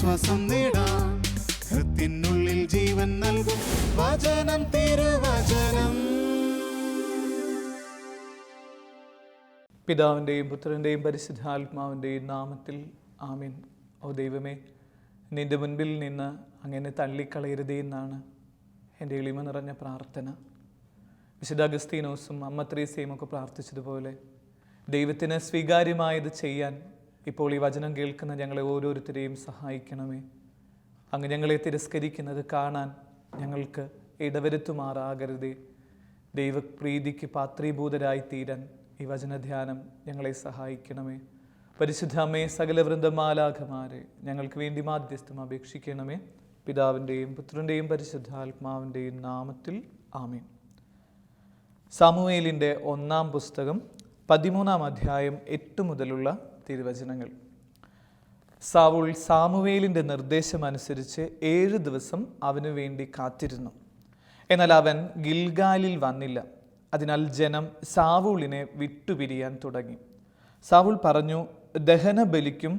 ആശ്വാസം നേടാം. ഹൃത്തിനുള്ളിൽ ജീവൻ നൽകും വചനം, തിരുവചനം. പിതാവിൻ്റെയും പുത്രൻ്റെയും പരിശുദ്ധാത്മാവിൻ്റെയും നാമത്തിൽ ആമേൻ. ഓ ദൈവമേ, നിൻ്റെ മുൻപിൽ നിന്ന് അങ്ങനെ തള്ളിക്കളയരുതേ എന്നാണ് എൻ്റെ എളിമ നിറഞ്ഞ പ്രാർത്ഥന. വിശുദ്ധ അഗസ്തീനോസും അമ്മ ത്രേസ്യയും ഒക്കെ പ്രാർത്ഥിച്ചതുപോലെ ദൈവത്തിന് സ്വീകാര്യമായത് ചെയ്യാൻ ഇപ്പോൾ ഈ വചനം കേൾക്കുന്ന ഞങ്ങളെ ഓരോരുത്തരെയും സഹായിക്കണമേ. അങ്ങ് ഞങ്ങളെ തിരസ്കരിക്കുന്നത് കാണാൻ ഞങ്ങൾക്ക് ഇടവരുത്തുമാറാകരുതേ. ദൈവപ്രീതിക്ക് പാത്രീഭൂതരായി തീരാൻ ഈ വചനധ്യാനം ഞങ്ങളെ സഹായിക്കണമേ. പരിശുദ്ധ അമ്മേ, സകല വൃന്ദമാലാഖമാരെ ഞങ്ങൾക്ക് വേണ്ടി മാധ്യസ്ഥം അപേക്ഷിക്കണമേ. പിതാവിൻ്റെയും പുത്രൻ്റെയും പരിശുദ്ധാത്മാവിൻ്റെയും നാമത്തിൽ ആമേൻ. സാമുവേലിൻ്റെ 1-ാം പുസ്തകം 13-ാം അധ്യായം 8 മുതലുള്ള തിരുവചനങ്ങൾ. സൗൽ സാമുവേലിൻ്റെ നിർദ്ദേശമനുസരിച്ച് 7 ദിവസം അവനു വേണ്ടി കാത്തിരുന്നു. എന്നാൽ അവൻ ഗിൽഗാലിൽ വന്നില്ല. അതിനാൽ ജനം സാവൂളിനെ വിട്ടുപിരിയാൻ തുടങ്ങി. സാവൂൾ പറഞ്ഞു, ദഹനബലിക്കും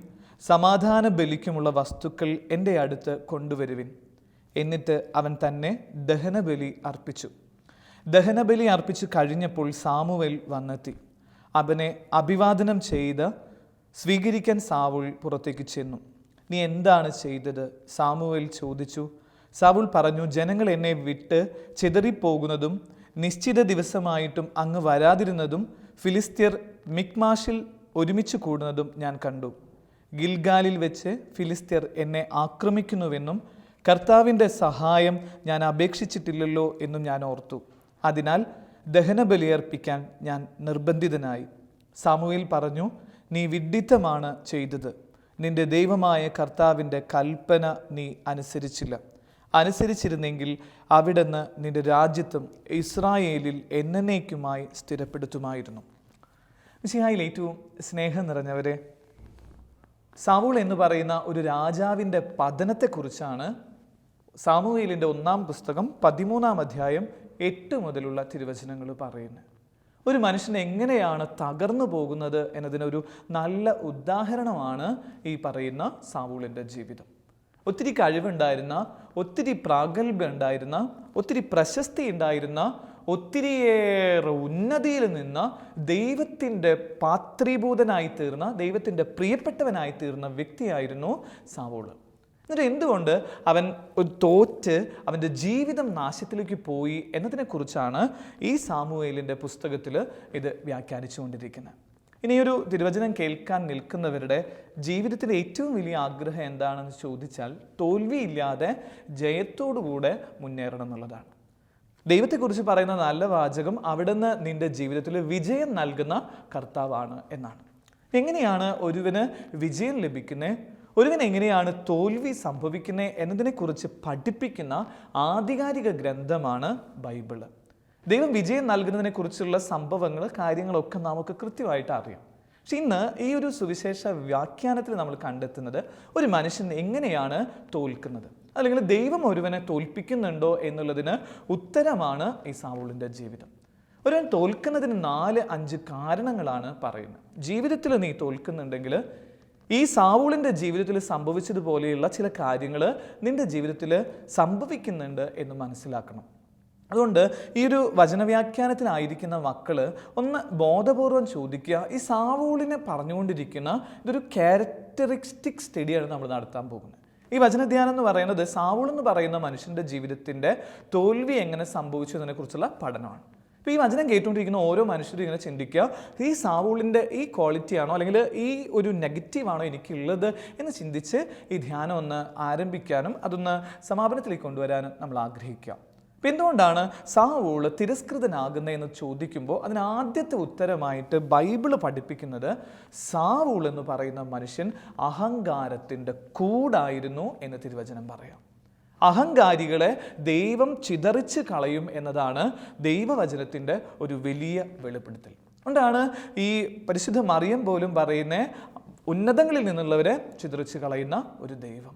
സമാധാന ബലിക്കുമുള്ള വസ്തുക്കൾ എൻ്റെ അടുത്ത് കൊണ്ടുവരുവിൻ. എന്നിട്ട് അവൻ തന്നെ ദഹനബലി അർപ്പിച്ചു. ദഹനബലി അർപ്പിച്ചു കഴിഞ്ഞപ്പോൾ സാമുവേൽ വന്നെത്തി. അവനെ അഭിവാദനം ചെയ്ത് സ്വീകരിക്കാൻ സാവൂൾ പുറത്തേക്ക് ചെന്നു. നീ എന്താണ് ചെയ്തത്? സാമുവേൽ ചോദിച്ചു. സാവൂൾ പറഞ്ഞു, ജനങ്ങൾ എന്നെ വിട്ട് ചിതറിപ്പോകുന്നതും നിശ്ചിത ദിവസമായിട്ടും അങ്ങ് വരാതിരുന്നതും ഫിലിസ്ത്യർ മിക്മാഷിൽ ഒരുമിച്ച് കൂടുന്നതും ഞാൻ കണ്ടു. ഗിൽഗാലിൽ വെച്ച് ഫിലിസ്ത്യർ എന്നെ ആക്രമിക്കുന്നുവെന്നും കർത്താവിൻ്റെ സഹായം ഞാൻ അപേക്ഷിച്ചിട്ടില്ലല്ലോ എന്നും ഞാൻ ഓർത്തു. അതിനാൽ ദഹനബലിയർപ്പിക്കാൻ ഞാൻ നിർബന്ധിതനായി. സാമുവേൽ പറഞ്ഞു, നീ വിഡ്ഢിത്തമാണ് ചെയ്തത്. നിന്റെ ദൈവമായ കർത്താവിൻ്റെ കൽപ്പന നീ അനുസരിച്ചില്ല. അനുസരിച്ചിരുന്നെങ്കിൽ അവിടുന്ന് നിന്റെ രാജ്യത്തും ഇസ്രായേലിൽ എന്നേക്കുമായി സ്ഥിരപ്പെടുത്തുമായിരുന്നു. മിശിഹായിൽ ഏറ്റവും സ്നേഹം നിറഞ്ഞവരെ, സാവൂൾ എന്ന് പറയുന്ന ഒരു രാജാവിൻ്റെ പതനത്തെക്കുറിച്ചാണ് സാമുവേലിൻ്റെ 1-ാം പുസ്തകം 13-ാം അധ്യായം 8 മുതലുള്ള തിരുവചനങ്ങൾ പറയുന്നത്. ഒരു മനുഷ്യൻ എങ്ങനെയാണ് തകർന്നു പോകുന്നത് എന്നതിനൊരു നല്ല ഉദാഹരണമാണ് ഈ പറയുന്ന സാവൂളിൻ്റെ ജീവിതം. ഒത്തിരി കഴിവുണ്ടായിരുന്ന, ഒത്തിരി പ്രാഗൽഭ്യം ഉണ്ടായിരുന്ന, ഒത്തിരി പ്രശസ്തി ഉണ്ടായിരുന്ന, ഒത്തിരിയേറെ ഉന്നതിയിൽ നിന്ന് ദൈവത്തിൻ്റെ പാത്രീഭൂതനായി തീർന്ന, ദൈവത്തിൻ്റെ പ്രിയപ്പെട്ടവനായി തീർന്ന വ്യക്തിയായിരുന്നു സാവൂൾ. എന്നിട്ട് എന്തുകൊണ്ട് അവൻ തോറ്റ് അവൻ്റെ ജീവിതം നാശത്തിലേക്ക് പോയി എന്നതിനെക്കുറിച്ചാണ് ഈ സാമുവേലിൻ്റെ പുസ്തകത്തിൽ ഇത് വ്യാഖ്യാനിച്ചുകൊണ്ടിരിക്കുന്നത്. ഇനിയൊരു തിരുവചനം കേൾക്കാൻ നിൽക്കുന്നവരുടെ ജീവിതത്തിലെ ഏറ്റവും വലിയ ആഗ്രഹം എന്താണെന്ന് ചോദിച്ചാൽ തോൽവിയില്ലാതെ ജയത്തോടുകൂടെ മുന്നേറണം എന്നുള്ളതാണ്. ദൈവത്തെക്കുറിച്ച് പറയുന്ന നല്ല വാചകം അവിടുന്ന് നിന്റെ ജീവിതത്തിൽ വിജയം നൽകുന്ന കർത്താവാണ് എന്നാണ്. എങ്ങനെയാണ് ഒരുവന് വിജയം ലഭിക്കുന്നത്, ഒരുവൻ എങ്ങനെയാണ് തോൽവി സംഭവിക്കുന്നത് എന്നതിനെക്കുറിച്ച് പഠിപ്പിക്കുന്ന ആധികാരിക ഗ്രന്ഥമാണ് ബൈബിള്. ദൈവം വിജയം നൽകുന്നതിനെക്കുറിച്ചുള്ള സംഭവങ്ങൾ, കാര്യങ്ങളൊക്കെ നമുക്ക് കൃത്യമായിട്ട് അറിയാം. പക്ഷെ ഇന്ന് ഈ ഒരു സുവിശേഷ വ്യാഖ്യാനത്തിൽ നമ്മൾ കണ്ടെത്തുന്നത് ഒരു മനുഷ്യൻ എങ്ങനെയാണ് തോൽക്കുന്നത്, അല്ലെങ്കിൽ ദൈവം ഒരുവനെ തോൽപ്പിക്കുന്നുണ്ടോ എന്നുള്ളതിന് ഉത്തരമാണ് ഈ സാവൂളിൻ്റെ ജീവിതം. ഒരുവൻ തോൽക്കുന്നതിന് 4-5 കാരണങ്ങളാണ് പറയുന്നത്. ജീവിതത്തിൽ നീ തോൽക്കുന്നുണ്ടെങ്കിൽ ഈ സാവൂളിൻ്റെ ജീവിതത്തിൽ സംഭവിച്ചതുപോലെയുള്ള ചില കാര്യങ്ങൾ നിന്റെ ജീവിതത്തിൽ സംഭവിക്കുന്നുണ്ട് എന്ന് മനസ്സിലാക്കണം. അതുകൊണ്ട് ഈ ഒരു വചനവ്യാഖ്യാനത്തിനായിരിക്കുന്ന മക്കൾ ഒന്ന് ബോധപൂർവം ചോദിക്കുക. ഈ സാവൂളിനെ പറഞ്ഞുകൊണ്ടിരിക്കുന്ന ഇതൊരു ക്യാരക്ടറിസ്റ്റിക് സ്റ്റഡിയാണ് നമ്മൾ നടത്താൻ പോകുന്നത്. ഈ വചനധ്യാനം എന്ന് പറയുന്നത് സാവൂൾ എന്ന് പറയുന്ന മനുഷ്യൻ്റെ ജീവിതത്തിൻ്റെ തോൽവി എങ്ങനെ സംഭവിച്ചു എന്നതിനെക്കുറിച്ചുള്ള പഠനമാണ്. അപ്പോൾ ഈ വചനം കേട്ടുകൊണ്ടിരിക്കുന്ന ഓരോ മനുഷ്യരും ഇങ്ങനെ ചിന്തിക്കുക, ഈ സാവൂളിൻ്റെ ഈ ക്വാളിറ്റി ആണോ അല്ലെങ്കിൽ ഈ ഒരു നെഗറ്റീവാണോ എനിക്കുള്ളത് എന്ന് ചിന്തിച്ച് ഈ ധ്യാനം ഒന്ന് ആരംഭിക്കാനും അതൊന്ന് സമാപനത്തിലേക്ക് കൊണ്ടുവരാനും നമ്മൾ ആഗ്രഹിക്കുക. അപ്പം എന്തുകൊണ്ടാണ് സാവൂൾ തിരസ്കൃതനാകുന്നതെന്ന് ചോദിക്കുമ്പോൾ അതിന് ആദ്യത്തെ ഉത്തരമായിട്ട് ബൈബിള് പഠിപ്പിക്കുന്നത് സാവൂൾ എന്ന് പറയുന്ന മനുഷ്യൻ അഹങ്കാരത്തിൻ്റെ കൂടായിരുന്നു എന്ന് തിരുവചനം പറയാം. അഹങ്കാരികളെ ദൈവം ചിതറിച്ച് കളയും എന്നതാണ് ദൈവവചനത്തിൻ്റെ ഒരു വലിയ വെളിപ്പെടുത്തൽ. അതുകൊണ്ടാണ് ഈ പരിശുദ്ധ മറിയം പോലും പറയുന്നത് ഉന്നതങ്ങളിൽ നിന്നുള്ളവരെ ചിതറിച്ച് കളയുന്ന ഒരു ദൈവം.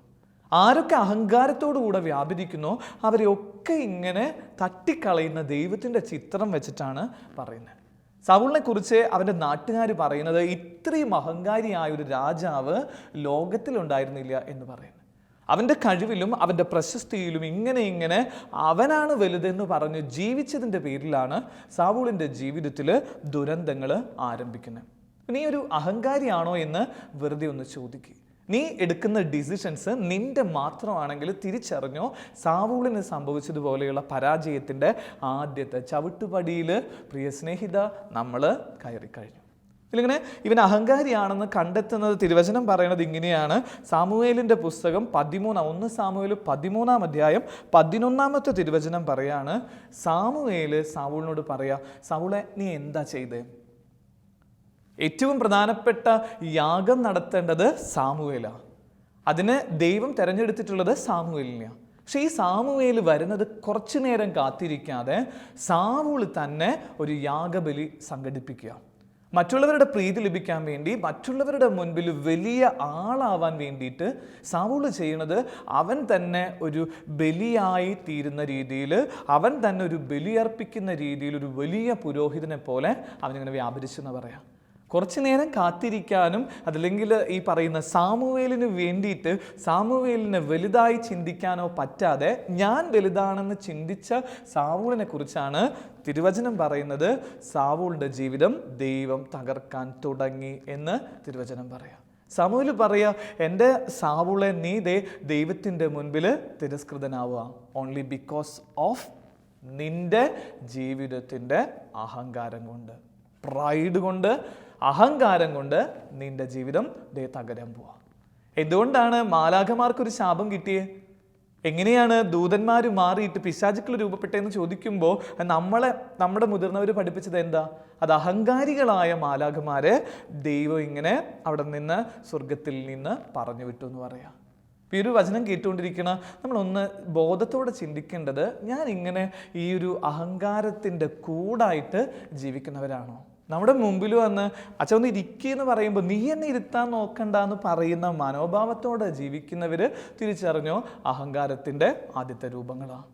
ആരൊക്കെ അഹങ്കാരത്തോടു കൂടെ വ്യാപരിക്കുന്നോ അവരെയൊക്കെ ഇങ്ങനെ തട്ടിക്കളയുന്ന ദൈവത്തിൻ്റെ ചിത്രം വെച്ചിട്ടാണ് പറയുന്നത്. സൗളിനെ കുറിച്ച് അവൻ്റെ നാട്ടുകാർ പറയുന്നത് ഇത്രയും അഹങ്കാരിയായ ഒരു രാജാവ് ലോകത്തിലുണ്ടായിരുന്നില്ല എന്ന് പറയുന്നത്. അവൻ്റെ കഴിവിലും അവൻ്റെ പ്രശസ്തിയിലും ഇങ്ങനെ അവനാണ് വലുതെന്ന് പറഞ്ഞ് ജീവിച്ചതിൻ്റെ പേരിലാണ് സാവൂളിൻ്റെ ജീവിതത്തിൽ ദുരന്തങ്ങൾ ആരംഭിക്കുന്നത്. നീ ഒരു അഹങ്കാരിയാണോ എന്ന് വെറുതെ ഒന്ന് ചോദിക്കുക. നീ എടുക്കുന്ന ഡിസിഷൻസ് നിന്റെ മാത്രമാണെങ്കിൽ തിരിച്ചറിഞ്ഞോ, സാവൂളിന് സംഭവിച്ചതുപോലെയുള്ള പരാജയത്തിൻ്റെ ആദ്യത്തെ ചവിട്ടുപടിയിൽ പ്രിയ സ്നേഹിത നമ്മൾ കയറിക്കഴിഞ്ഞു. ഇങ്ങനെ ഇവൻ അഹങ്കാരിയാണെന്ന് കണ്ടെത്തുന്നത് തിരുവചനം പറയുന്നത് ഇങ്ങനെയാണ്. സാമുവേലിൻ്റെ പുസ്തകം 1 സാമുവേൽ 13 അധ്യായം 11 തിരുവചനം പറയാണ്. സാമുവേൽ സാവൂളിനോട് പറയാ, സാവൂളെ നീ എന്താ ചെയ്തേ? ഏറ്റവും പ്രധാനപ്പെട്ട യാഗം നടത്തേണ്ടത് സാമുവേലാണ്. അതിന് ദൈവം തിരഞ്ഞെടുത്തിട്ടുള്ളത് സാമുവേലിനെയാണ്. പക്ഷേ ഈ സാമുവേൽ വരുന്നത് കുറച്ചു നേരം കാത്തിരിക്കാതെ സാവൂൾ തന്നെ ഒരു യാഗബലി സംഘടിപ്പിക്കുക. മറ്റുള്ളവരുടെ പ്രീതി ലഭിക്കാൻ വേണ്ടി, മറ്റുള്ളവരുടെ മുൻപിൽ വലിയ ആളാവാൻ വേണ്ടിയിട്ട് സാവൂൾ ചെയ്യുന്നത് അവൻ തന്നെ ഒരു ബലിയായി തീരുന്ന രീതിയിൽ, അവൻ തന്നെ ഒരു ബലിയർപ്പിക്കുന്ന രീതിയിൽ ഒരു വലിയ പുരോഹിതനെ പോലെ അവനിങ്ങനെ വ്യാപരിച്ചെന്ന് പറയാം. കുറച്ചു നേരം കാത്തിരിക്കാനും അതല്ലെങ്കിൽ ഈ പറയുന്ന സാമുവേലിന് വേണ്ടിയിട്ട് സാമുവേലിനെ വലുതായി ചിന്തിക്കാനോ പറ്റാതെ ഞാൻ വലുതാണെന്ന് ചിന്തിച്ച സാവൂളിനെ കുറിച്ചാണ് തിരുവചനം പറയുന്നത്. സാവൂളിൻ്റെ ജീവിതം ദൈവം തകർക്കാൻ തുടങ്ങി എന്ന് തിരുവചനം പറയാം. സാമുവേൽ പറയാ, എൻ്റെ സാവൂളെ നീ ദൈവത്തിൻ്റെ മുൻപിൽ തിരസ്കൃതനാവുക ഓൺലി ബിക്കോസ് ഓഫ് നിന്റെ ജീവിതത്തിൻ്റെ അഹങ്കാരം കൊണ്ട്, പ്രൈഡ് കൊണ്ട്, അഹങ്കാരം കൊണ്ട് നിന്റെ ജീവിതം തകരാൻ പോവാ. എന്തുകൊണ്ടാണ് മാലാഖമാർക്കൊരു ശാപം കിട്ടിയേ? എങ്ങനെയാണ് ദൂതന്മാർ മാറിയിട്ട് പിശാചുക്കൾ രൂപപ്പെട്ടതെന്ന് ചോദിക്കുമ്പോൾ നമ്മുടെ മുതിർന്നവർ പഠിപ്പിച്ചത് എന്താ? അത് അഹങ്കാരികളായ മാലാഖമാരെ ദൈവം ഇങ്ങനെ അവിടെ നിന്ന് സ്വർഗത്തിൽ നിന്ന് പറഞ്ഞു വിട്ടു എന്ന് പറയാം. ഈ ഒരു വചനം കേട്ടുകൊണ്ടിരിക്കണ നമ്മളൊന്ന് ബോധത്തോടെ ചിന്തിക്കേണ്ടത്, ഞാൻ ഇങ്ങനെ ഈ ഒരു അഹങ്കാരത്തിൻ്റെ കൂടായിട്ട് ജീവിക്കുന്നവരാണോ? നമ്മുടെ മുമ്പിൽ വന്ന് അച്ഛൻ ഒന്ന് ഇരിക്കുകയെന്ന് പറയുമ്പോൾ നീ എന്നെ ഇരുത്താൻ നോക്കണ്ട എന്ന് പറയുന്ന മനോഭാവത്തോടെ ജീവിക്കുന്നവർ തിരിച്ചറിഞ്ഞോ അഹങ്കാരത്തിൻ്റെ ആദ്യത്തെ രൂപങ്ങളാണ്.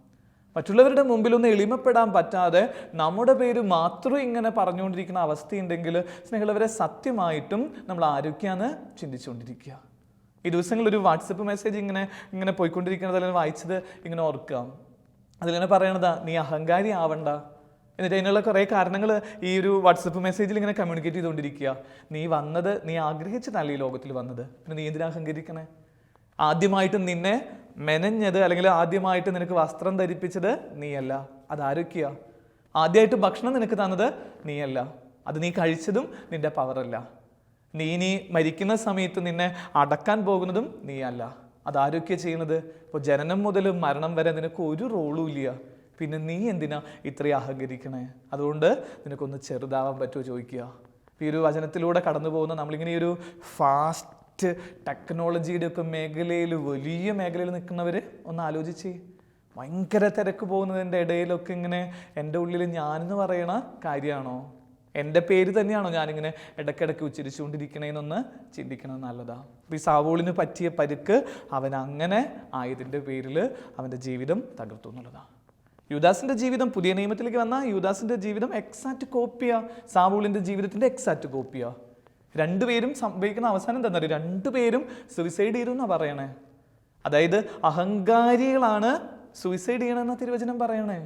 മറ്റുള്ളവരുടെ മുമ്പിലൊന്ന് എളിമപ്പെടാൻ പറ്റാതെ നമ്മുടെ പേര് മാത്രം ഇങ്ങനെ പറഞ്ഞുകൊണ്ടിരിക്കുന്ന അവസ്ഥയുണ്ടെങ്കിൽ സ്നേഹിതരെ സത്യമായിട്ടും നമ്മൾ ആരൊക്കെയാന്ന് ചിന്തിച്ചുകൊണ്ടിരിക്കുക. ഈ ദിവസങ്ങളൊരു വാട്സപ്പ് മെസ്സേജ് ഇങ്ങനെ പോയിക്കൊണ്ടിരിക്കുന്നത് അല്ലെങ്കിൽ വായിച്ചത് ഇങ്ങനെ ഓർക്കാം. അതിലിങ്ങനെ പറയണതാ, നീ അഹങ്കാരി ആവണ്ട. എന്നിട്ട് അതിനുള്ള കുറേ കാരണങ്ങൾ ഈ ഒരു വാട്സപ്പ് മെസ്സേജിൽ ഇങ്ങനെ കമ്മ്യൂണിക്കേറ്റ് ചെയ്തുകൊണ്ടിരിക്കുക. നീ ആഗ്രഹിച്ചതല്ല ഈ ലോകത്തിൽ വന്നത്, പിന്നെ നീ എന്തിനാ അഹങ്കരിക്കണേ? ആദ്യമായിട്ട് നിന്നെ മെനഞ്ഞത് അല്ലെങ്കിൽ ആദ്യമായിട്ട് നിനക്ക് വസ്ത്രം ധരിപ്പിച്ചത് നീയല്ല, അതാരൊക്കെയാ? ആദ്യമായിട്ട് ഭക്ഷണം നിനക്ക് തന്നത് നീയല്ല, അത് നീ കഴിച്ചതും നിന്റെ പവറല്ല. നീ മരിക്കുന്ന സമയത്ത് നിന്നെ അടക്കാൻ പോകുന്നതും നീയല്ല, അതാരൊക്കെയാ ചെയ്യുന്നത്? ഇപ്പോൾ ജനനം മുതൽ മരണം വരെ നിനക്ക് ഒരു റോളും ഇല്ല, പിന്നെ നീ എന്തിനാ ഇത്രയും അഹങ്കരിക്കണേ? അതുകൊണ്ട് നിനക്കൊന്ന് ചെറുതാവാൻ പറ്റുമോ ചോദിക്കുക. ഈ ഒരു വചനത്തിലൂടെ കടന്നു പോകുന്ന നമ്മളിങ്ങനെ ഈ ഒരു ഫാസ്റ്റ് ടെക്നോളജിയുടെ ഒക്കെ മേഖലയിൽ, വലിയ മേഖലയിൽ നിൽക്കുന്നവർ ഒന്ന് ആലോചിച്ച്, ഭയങ്കര തിരക്ക് പോകുന്നതിൻ്റെ ഇടയിലൊക്കെ ഇങ്ങനെ എൻ്റെ ഉള്ളിൽ ഞാനെന്ന് പറയണ കാര്യമാണോ? എൻ്റെ പേര് തന്നെയാണോ ഞാനിങ്ങനെ ഇടയ്ക്കിടയ്ക്ക് ഉച്ചരിച്ചുകൊണ്ടിരിക്കണേന്നൊന്ന് ചിന്തിക്കണം, നല്ലതാണ്. അപ്പോൾ ഈ സാവൂളിന് പറ്റിയ പരുക്ക് അവൻ അങ്ങനെ ആയതിൻ്റെ പേരിൽ അവൻ്റെ ജീവിതം തകർത്തു എന്നുള്ളതാണ്. യൂദാസിൻ്റെ ജീവിതം, പുതിയ നിയമത്തിലേക്ക് വന്ന യൂദാസിൻ്റെ ജീവിതം എക്സാക്റ്റ് കോപ്പിയാ, സാവൂളിൻ്റെ ജീവിതത്തിൻ്റെ എക്സാക്റ്റ് കോപ്പിയാ. രണ്ടുപേരും സംഭവിക്കുന്ന അവസാനം എന്താ പറയുക? രണ്ടുപേരും സൂയിസൈഡ് ചെയ്തു എന്നാണ് പറയണേ. അതായത് അഹങ്കാരികളാണ് സൂയിസൈഡ് ചെയ്യണമെന്ന തിരുവചനം പറയണേ.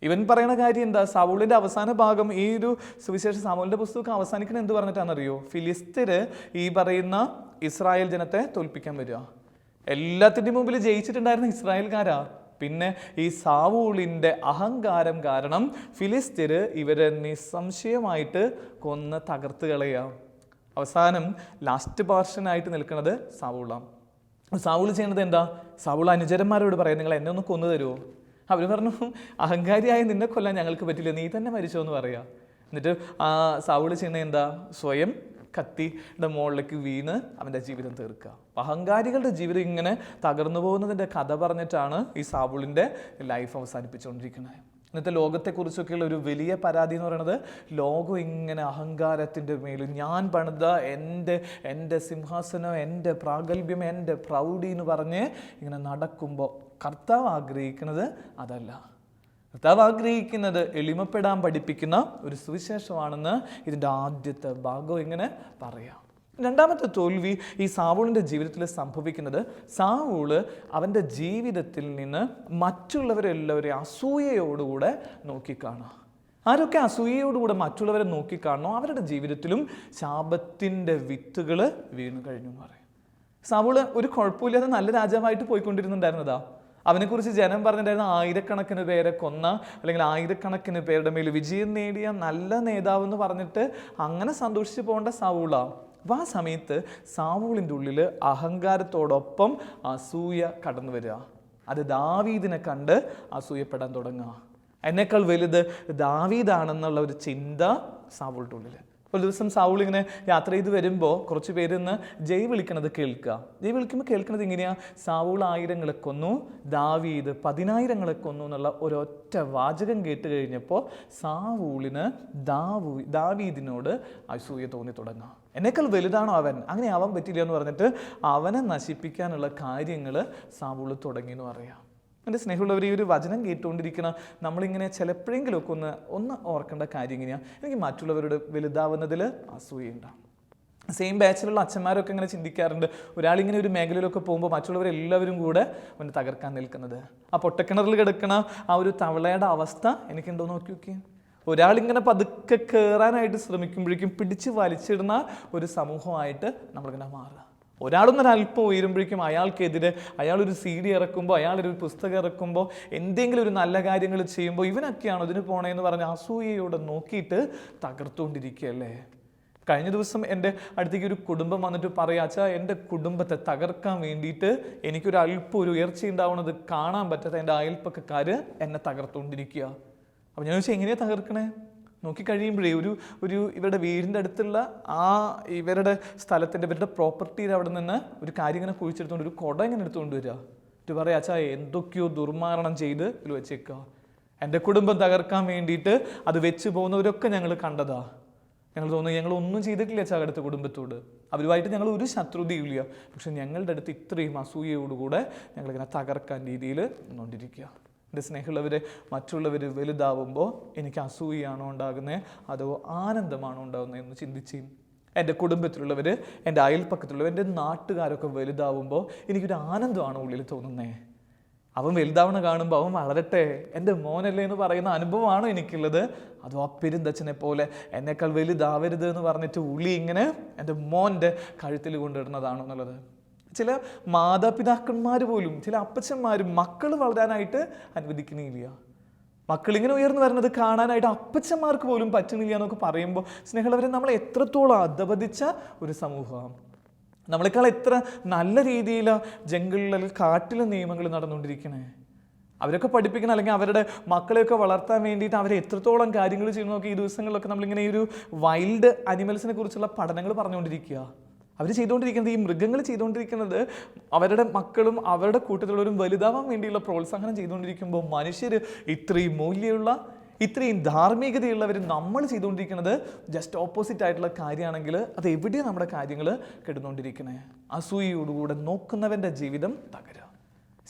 ഇവൻ പറയണ കാര്യം എന്താ? സാവൂളിൻ്റെ അവസാന ഭാഗം, ഈ ഒരു സുവിശേഷ സാമൂലിൻ്റെ പുസ്തകം അവസാനിക്കുന്നത് എന്ത് പറഞ്ഞിട്ടാണെന്നറിയോ? ഫിലിസ്തീര് ഈ പറയുന്ന ഇസ്രായേൽ ജനത്തെ തോൽപ്പിക്കാൻ വരിക. എല്ലാത്തിൻ്റെ മുമ്പിൽ ജയിച്ചിട്ടുണ്ടായിരുന്ന ഇസ്രായേൽക്കാരാ. പിന്നെ ഈ സാവൂളിൻ്റെ അഹങ്കാരം കാരണം ഫിലിസ്തീര് ഇവരെ നിസ്സംശയമായിട്ട് കൊന്ന് തകർത്ത് കളയാം. അവസാനം ലാസ്റ്റ് പോർഷനായിട്ട് നിൽക്കുന്നത് സാവൂളാണ്. സാവൂൾ ചെയ്യുന്നത് എന്താ? സാവൂൾ അനുചരന്മാരോട് പറയാം, നിങ്ങൾ എന്നെ ഒന്ന് കൊന്നു തരുമോ? അവർ പറഞ്ഞു, അഹങ്കാരിയായി നിന്നെ കൊല്ലാൻ ഞങ്ങൾക്ക് പറ്റില്ല, നീ തന്നെ മരിച്ചോ എന്ന് പറയാം. എന്നിട്ട് സാവൂൾ ചെയ്യുന്നത് എന്താ? സ്വയം കത്തിയുടെ മുകളിലേക്ക് വീണ് അവൻ്റെ ജീവിതം തീർക്കുക. അഹങ്കാരികളുടെ ജീവിതം ഇങ്ങനെ തകർന്നു പോകുന്നതിൻ്റെ കഥ പറഞ്ഞിട്ടാണ് ഈ സാവൂളിൻ്റെ ലൈഫ് അവസാനിപ്പിച്ചുകൊണ്ടിരിക്കുന്നത്. ഇന്നത്തെ ലോകത്തെക്കുറിച്ചൊക്കെയുള്ള ഒരു വലിയ പരാതി എന്ന് പറയുന്നത്, ലോകം ഇങ്ങനെ അഹങ്കാരത്തിൻ്റെ മേൽ ഞാൻ പണിത എൻ്റെ സിംഹാസനം, എൻ്റെ പ്രാഗൽഭ്യം, എൻ്റെ പ്രൗഢി എന്ന് പറഞ്ഞ് ഇങ്ങനെ നടക്കുമ്പോൾ കർത്താവ് ആഗ്രഹിക്കുന്നത് അതല്ല. കർത്താവ് ആഗ്രഹിക്കുന്നത് എളിമപ്പെടാൻ പഠിപ്പിക്കുന്ന ഒരു സുവിശേഷമാണെന്ന് ഇതിൻ്റെ ആദ്യത്തെ ഭാഗം ഇങ്ങനെ പറയാം. രണ്ടാമത്തെ തോൽവി ഈ സാവൂളിൻ്റെ ജീവിതത്തിൽ സംഭവിക്കുന്നത്, സാവൂള് അവൻ്റെ ജീവിതത്തിൽ നിന്ന് മറ്റുള്ളവരെല്ലാവരെയും അസൂയയോടുകൂടെ നോക്കിക്കാണുക. ആരൊക്കെ അസൂയയോടുകൂടെ മറ്റുള്ളവരെ നോക്കിക്കാണണോ അവരുടെ ജീവിതത്തിലും ശാപത്തിൻ്റെ വിത്തുകൾ വീണു കഴിഞ്ഞു എന്ന് പറയും. സാവൂള് ഒരു കുഴപ്പമില്ലാതെ നല്ല രാജാവായിട്ട് പോയിക്കൊണ്ടിരുന്നുണ്ടായിരുന്നതാ. അവനെക്കുറിച്ച് ജനം പറഞ്ഞിട്ടുണ്ടായിരുന്ന ആയിരക്കണക്കിന് പേരെ കൊന്ന, അല്ലെങ്കിൽ ആയിരക്കണക്കിന് പേരുടെ മേൽ വിജയം നേടിയ നല്ല നേതാവ് എന്ന് പറഞ്ഞിട്ട് അങ്ങനെ സന്തോഷിച്ച് പോകേണ്ട സാവൂളാ. അപ്പോൾ ആ സമയത്ത് സാവൂളിൻ്റെ ഉള്ളിൽ അഹങ്കാരത്തോടൊപ്പം അസൂയ കടന്നു വരിക. അത് ദാവീദിനെ കണ്ട് അസൂയപ്പെടാൻ തുടങ്ങുക. എന്നേക്കാൾ വലുത് ദാവീദാണെന്നുള്ള ഒരു ചിന്ത സാവൂളിൻ്റെ ഉള്ളിൽ. ഒരു ദിവസം സാവൂൾ ഇങ്ങനെ യാത്ര ചെയ്ത് വരുമ്പോൾ കുറച്ച് പേര് ഇന്ന് ജയ് വിളിക്കണത് കേൾക്കുക. ജയ് വിളിക്കുമ്പോൾ കേൾക്കുന്നത് ഇങ്ങനെയാ: സാവൂൾ 1000 കൊന്നു, ദാവീദ് 10,000 കൊന്നു എന്നുള്ള ഒരൊറ്റ വാചകം കേട്ട് കഴിഞ്ഞപ്പോൾ സാവൂളിന് ദാവീദിനോട് അസൂയ തോന്നി തുടങ്ങുക. എന്നേക്കാൾ വലുതാണോ അവൻ, അങ്ങനെ ആവാൻ പറ്റില്ല എന്ന് പറഞ്ഞിട്ട് അവനെ നശിപ്പിക്കാനുള്ള കാര്യങ്ങൾ സാവൂൾ തുടങ്ങി എന്ന് പറയാം. എൻ്റെ സ്നേഹമുള്ളവർ, ഈ ഒരു വചനം കേട്ടുകൊണ്ടിരിക്കുന്ന നമ്മളിങ്ങനെ ചിലപ്പോഴെങ്കിലുമൊക്കെ ഒന്ന് ഓർക്കേണ്ട കാര്യം ഇങ്ങനെയാണ്: എനിക്ക് മറ്റുള്ളവരുടെ വലുതാവുന്നതിൽ അസൂയുണ്ടാകും. സെയിം ബാച്ചിലുള്ള അച്ഛന്മാരൊക്കെ ഇങ്ങനെ ചിന്തിക്കാറുണ്ട്, ഒരാളിങ്ങനെ ഒരു മേഖലയിലൊക്കെ പോകുമ്പോൾ മറ്റുള്ളവരെല്ലാവരും കൂടെ അവനെ തകർക്കാൻ നിൽക്കുന്നത്. ആ പൊട്ടക്കിണറിൽ കിടക്കണ ആ ഒരു തവളയുടെ അവസ്ഥ എനിക്കുണ്ടോ നോക്കി നോക്കി. ഒരാളിങ്ങനെ പതുക്കെ കയറാനായിട്ട് ശ്രമിക്കുമ്പോഴേക്കും പിടിച്ച് വലിച്ചിടുന്ന ഒരു സമൂഹമായിട്ട് നമ്മളിങ്ങനെ മാറുക. ഒരാളൊന്നൊരല്പം ഉയരുമ്പോഴേക്കും അയാൾക്കെതിരെ അയാളൊരു CD ഇറക്കുമ്പോൾ, അയാളൊരു പുസ്തകം ഇറക്കുമ്പോൾ, എന്തെങ്കിലും ഒരു നല്ല കാര്യങ്ങൾ ചെയ്യുമ്പോൾ ഇവനൊക്കെയാണോ ഇതിന് പോണേന്ന് പറഞ്ഞ് അസൂയയോടെ നോക്കിയിട്ട് തകർത്തുകൊണ്ടിരിക്കുകയല്ലേ. കഴിഞ്ഞ ദിവസം എൻ്റെ അടുത്തേക്ക് ഒരു കുടുംബം വന്നിട്ട് പറയാ: അച്ഛാ, എൻ്റെ കുടുംബത്തെ തകർക്കാൻ വേണ്ടിയിട്ട് എനിക്കൊരു അല്പം ഒരു ഉയർച്ച ഉണ്ടാവുന്നത് കാണാൻ പറ്റാത്ത എൻ്റെ അയൽപ്പക്കക്കാർ എന്നെ തകർത്തുകൊണ്ടിരിക്കുക. അപ്പോൾ ഞാൻ ചോദിച്ചാൽ എങ്ങനെയാണ് തകർക്കണേ? നോക്കിക്കഴിയുമ്പോഴേ ഒരു ഇവരുടെ വീടിൻ്റെ അടുത്തുള്ള ആ ഇവരുടെ സ്ഥലത്തിൻ്റെ ഇവരുടെ പ്രോപ്പർട്ടിയിൽ അവിടെ നിന്ന് ഒരു കാര്യം ഇങ്ങനെ കുഴിച്ചെടുത്തുകൊണ്ട് ഒരു കുട ഇങ്ങനെ എടുത്തുകൊണ്ട് വരിക. എന്നിട്ട് പറയാം: അച്ഛാ, എന്തൊക്കെയോ ദുർമാരണം ചെയ്ത് ഇതിൽ വെച്ചേക്കുക. എൻ്റെ കുടുംബം തകർക്കാൻ വേണ്ടിയിട്ട് അത് വെച്ച് പോകുന്നവരൊക്കെ ഞങ്ങൾ കണ്ടതാ. ഞങ്ങൾ തോന്നുന്നു ഞങ്ങളൊന്നും ചെയ്തിട്ടില്ല അച്ഛാ അടുത്ത കുടുംബത്തോട്, അവരുമായിട്ട് ഞങ്ങൾ ഒരു ശത്രുതയില്ല. പക്ഷെ ഞങ്ങളുടെ അടുത്ത് ഇത്രയും അസൂയയോടുകൂടെ ഞങ്ങളിങ്ങനെ തകർക്കാൻ രീതിയിൽ നിന്നുകൊണ്ടിരിക്കുക. എൻ്റെ സ്നേഹമുള്ളവരെ, മറ്റുള്ളവർ വലുതാവുമ്പോൾ എനിക്ക് അസൂയയാണോ ഉണ്ടാകുന്നത് അതോ ആനന്ദമാണോ ഉണ്ടാകുന്നത് എന്ന് ചിന്തിച്ച്, എൻ്റെ കുടുംബത്തിലുള്ളവർ, എൻ്റെ അയൽപ്പക്കത്തിലുള്ളവർ, എൻ്റെ നാട്ടുകാരൊക്കെ വലുതാവുമ്പോൾ എനിക്കൊരു ആനന്ദമാണോ ഉള്ളിൽ തോന്നുന്നത്? അവൻ വലുതാവണ കാണുമ്പോൾ അവൻ വളരട്ടെ, എൻ്റെ മോനല്ലേ എന്ന് പറയുന്ന അനുഭവമാണോ എനിക്കുള്ളത്? അതോ ആ പെരുന്തച്ഛനെ പോലെ എന്നേക്കാൾ വലുതാവരുത് എന്ന് പറഞ്ഞിട്ട് ഉള്ളി ഇങ്ങനെ എൻ്റെ മോൻ്റെ കഴുത്തിൽ കൊണ്ടിടുന്നതാണോ എന്നുള്ളത്? ചില മാതാപിതാക്കന്മാർ പോലും, ചില അപ്പച്ചന്മാരും മക്കൾ വളരാനായിട്ട് അനുവദിക്കണില്ല. മക്കളിങ്ങനെ ഉയർന്നു വരുന്നത് കാണാനായിട്ട് അപ്പച്ചന്മാർക്ക് പോലും പറ്റുന്നില്ല എന്നൊക്കെ പറയുമ്പോൾ സ്നേഹമുള്ളവരെ, നമ്മൾ എത്രത്തോളം അധപതിച്ച ഒരു സമൂഹമാണ്. നമ്മളെക്കാൾ എത്ര നല്ല രീതിയിൽ ജംഗിളിൽ കാട്ടിലെ നിയമങ്ങൾ നടന്നുകൊണ്ടിരിക്കണേ. അവരൊക്കെ പഠിപ്പിക്കണം, അല്ലെങ്കിൽ അവരുടെ മക്കളെയൊക്കെ വളർത്താൻ വേണ്ടിയിട്ട് അവരെ എത്രത്തോളം കാര്യങ്ങൾ ചെയ്യണം നോക്കി. ഈ ദിവസങ്ങളിലൊക്കെ നമ്മളിങ്ങനെ ഈ ഒരു വൈൽഡ് അനിമൽസിനെ കുറിച്ചുള്ള പഠനങ്ങൾ പറഞ്ഞുകൊണ്ടിരിക്കുക. അവർ ചെയ്തുകൊണ്ടിരിക്കുന്നത്, ഈ മൃഗങ്ങൾ ചെയ്തുകൊണ്ടിരിക്കുന്നത് അവരുടെ മക്കളും അവരുടെ കൂട്ടത്തിലുള്ളവരും വലുതാവാൻ വേണ്ടിയുള്ള പ്രോത്സാഹനം ചെയ്തുകൊണ്ടിരിക്കുമ്പോൾ മനുഷ്യർ ഇത്രയും മൂല്യമുള്ള, ഇത്രയും ധാർമ്മികതയുള്ളവർ നമ്മൾ ചെയ്തുകൊണ്ടിരിക്കുന്നത് ജസ്റ്റ് ഓപ്പോസിറ്റ് ആയിട്ടുള്ള കാര്യമാണെങ്കിൽ അത് എവിടെയാണ് നമ്മുടെ കാര്യങ്ങൾ കെടുന്നുകൊണ്ടിരിക്കണേ? അസൂയയോടുകൂടെ നോക്കുന്നവൻ്റെ ജീവിതം തകരുക.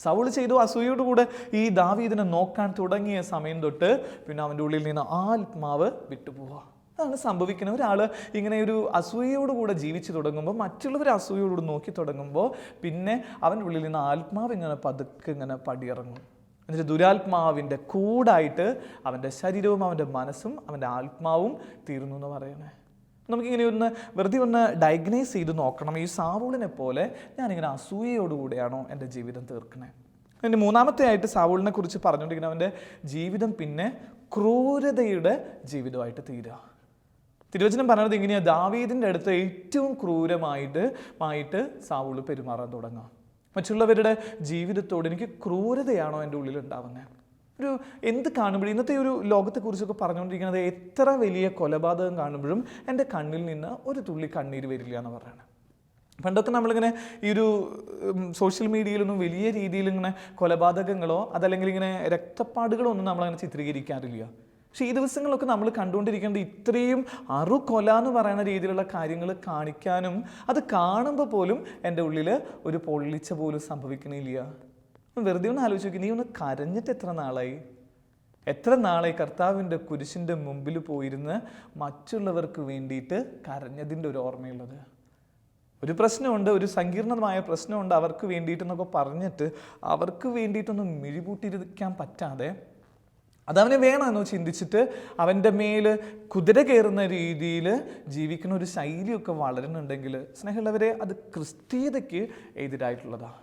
സൗൾ ചെയ്തു അസൂയയോടുകൂടെ ഈ ദാവീദിനെ നോക്കാൻ തുടങ്ങിയ സമയം തൊട്ട് പിന്നെ അവൻ്റെ ഉള്ളിൽ നിന്ന് ആത്മാവ് വിട്ടുപോവുക. അതാണ് സംഭവിക്കുന്നത്. ഒരാൾ ഇങ്ങനെ ഒരു അസൂയയോടുകൂടെ ജീവിച്ചു തുടങ്ങുമ്പോൾ, മറ്റുള്ളവർ അസൂയയോടുകൂടി നോക്കി തുടങ്ങുമ്പോൾ, പിന്നെ അവൻ്റെ ഉള്ളിൽ നിന്ന് ആത്മാവ് ഇങ്ങനെ പതുക്കെ ഇങ്ങനെ പടിയിറങ്ങും. എന്നിട്ട് ദുരാത്മാവിൻ്റെ കൂടായിട്ട് അവൻ്റെ ശരീരവും അവൻ്റെ മനസ്സും അവൻ്റെ ആത്മാവും തീർന്നു എന്ന് പറയണേ. നമുക്കിങ്ങനെ വെറുതെ ഒന്ന് ഡയഗ്നൈസ് ചെയ്ത് നോക്കണം. ഈ സാവൂളിനെ പോലെ ഞാനിങ്ങനെ അസൂയയോടുകൂടെയാണോ എൻ്റെ ജീവിതം തീർക്കണേ? എൻ്റെ മൂന്നാമത്തെ ആയിട്ട് സാവൂളിനെ കുറിച്ച് പറഞ്ഞുകൊണ്ടിരിക്കുന്ന അവൻ്റെ ജീവിതം പിന്നെ ക്രൂരതയുടെ ജീവിതമായിട്ട് തീരുക. തിരുവചനം പറയുന്നത് ഇങ്ങനെയാണ്: ദാവീദിൻ്റെ അടുത്ത് ഏറ്റവും ക്രൂരമായിട്ട് സാവൂൾ പെരുമാറാൻ തുടങ്ങുക. മറ്റുള്ളവരുടെ ജീവിതത്തോട് എനിക്ക് ക്രൂരതയാണോ എൻ്റെ ഉള്ളിൽ ഉണ്ടാവുന്നത്? ഒരു എന്ത് കാണുമ്പോഴും, ഇന്നത്തെ ഒരു ലോകത്തെക്കുറിച്ചൊക്കെ പറഞ്ഞുകൊണ്ടിരിക്കുന്നത്, എത്ര വലിയ കൊലപാതകം കാണുമ്പോഴും എൻ്റെ കണ്ണിൽ നിന്ന് ഒരു തുള്ളി കണ്ണീര് വരില്ല എന്ന് പറയുന്നത്. പണ്ടൊക്കെ നമ്മളിങ്ങനെ ഈ ഒരു സോഷ്യൽ മീഡിയയിലൊന്നും വലിയ രീതിയിൽ ഇങ്ങനെ കൊലപാതകങ്ങളോ അതല്ലെങ്കിൽ ഇങ്ങനെ രക്തപ്പാടുകളോ ഒന്നും നമ്മളങ്ങനെ ചിത്രീകരിക്കാറില്ല. പക്ഷേ ഈ ദിവസങ്ങളൊക്കെ നമ്മൾ കണ്ടുകൊണ്ടിരിക്കേണ്ടത് ഇത്രയും കൊല എന്ന് പറയുന്ന രീതിയിലുള്ള കാര്യങ്ങൾ കാണിക്കാനും, അത് കാണുമ്പോൾ പോലും എൻ്റെ ഉള്ളിൽ ഒരു പൊള്ളിച്ച പോലും സംഭവിക്കണില്ല. വെറുതെ ഒന്ന് ആലോചിച്ച് നോക്കി, നീ ഒന്ന് കരഞ്ഞിട്ട് എത്ര നാളായി കർത്താവിൻ്റെ കുരിശിൻ്റെ മുമ്പിൽ പോയിരുന്ന് മറ്റുള്ളവർക്ക് വേണ്ടിയിട്ട് കരഞ്ഞതിൻ്റെ ഒരു ഓർമ്മയുള്ളത്? ഒരു പ്രശ്നമുണ്ട്, ഒരു സങ്കീർണമായ പ്രശ്നമുണ്ട് അവർക്ക് വേണ്ടിയിട്ടെന്നൊക്കെ പറഞ്ഞിട്ട് അവർക്ക് വേണ്ടിയിട്ടൊന്നും മിഴിപൂട്ടിയിരിക്കാൻ പറ്റാതെ അതവന് വേണമെന്നോ ചിന്തിച്ചിട്ട് അവൻ്റെ മേൽ കുതിര കയറുന്ന രീതിയിൽ ജീവിക്കുന്ന ഒരു ശൈലിയൊക്കെ വളരുന്നുണ്ടെങ്കിൽ സ്നേഹമുള്ളവരെ അത് ക്രിസ്തീയതയ്ക്ക് എതിരായിട്ടുള്ളതാണ്.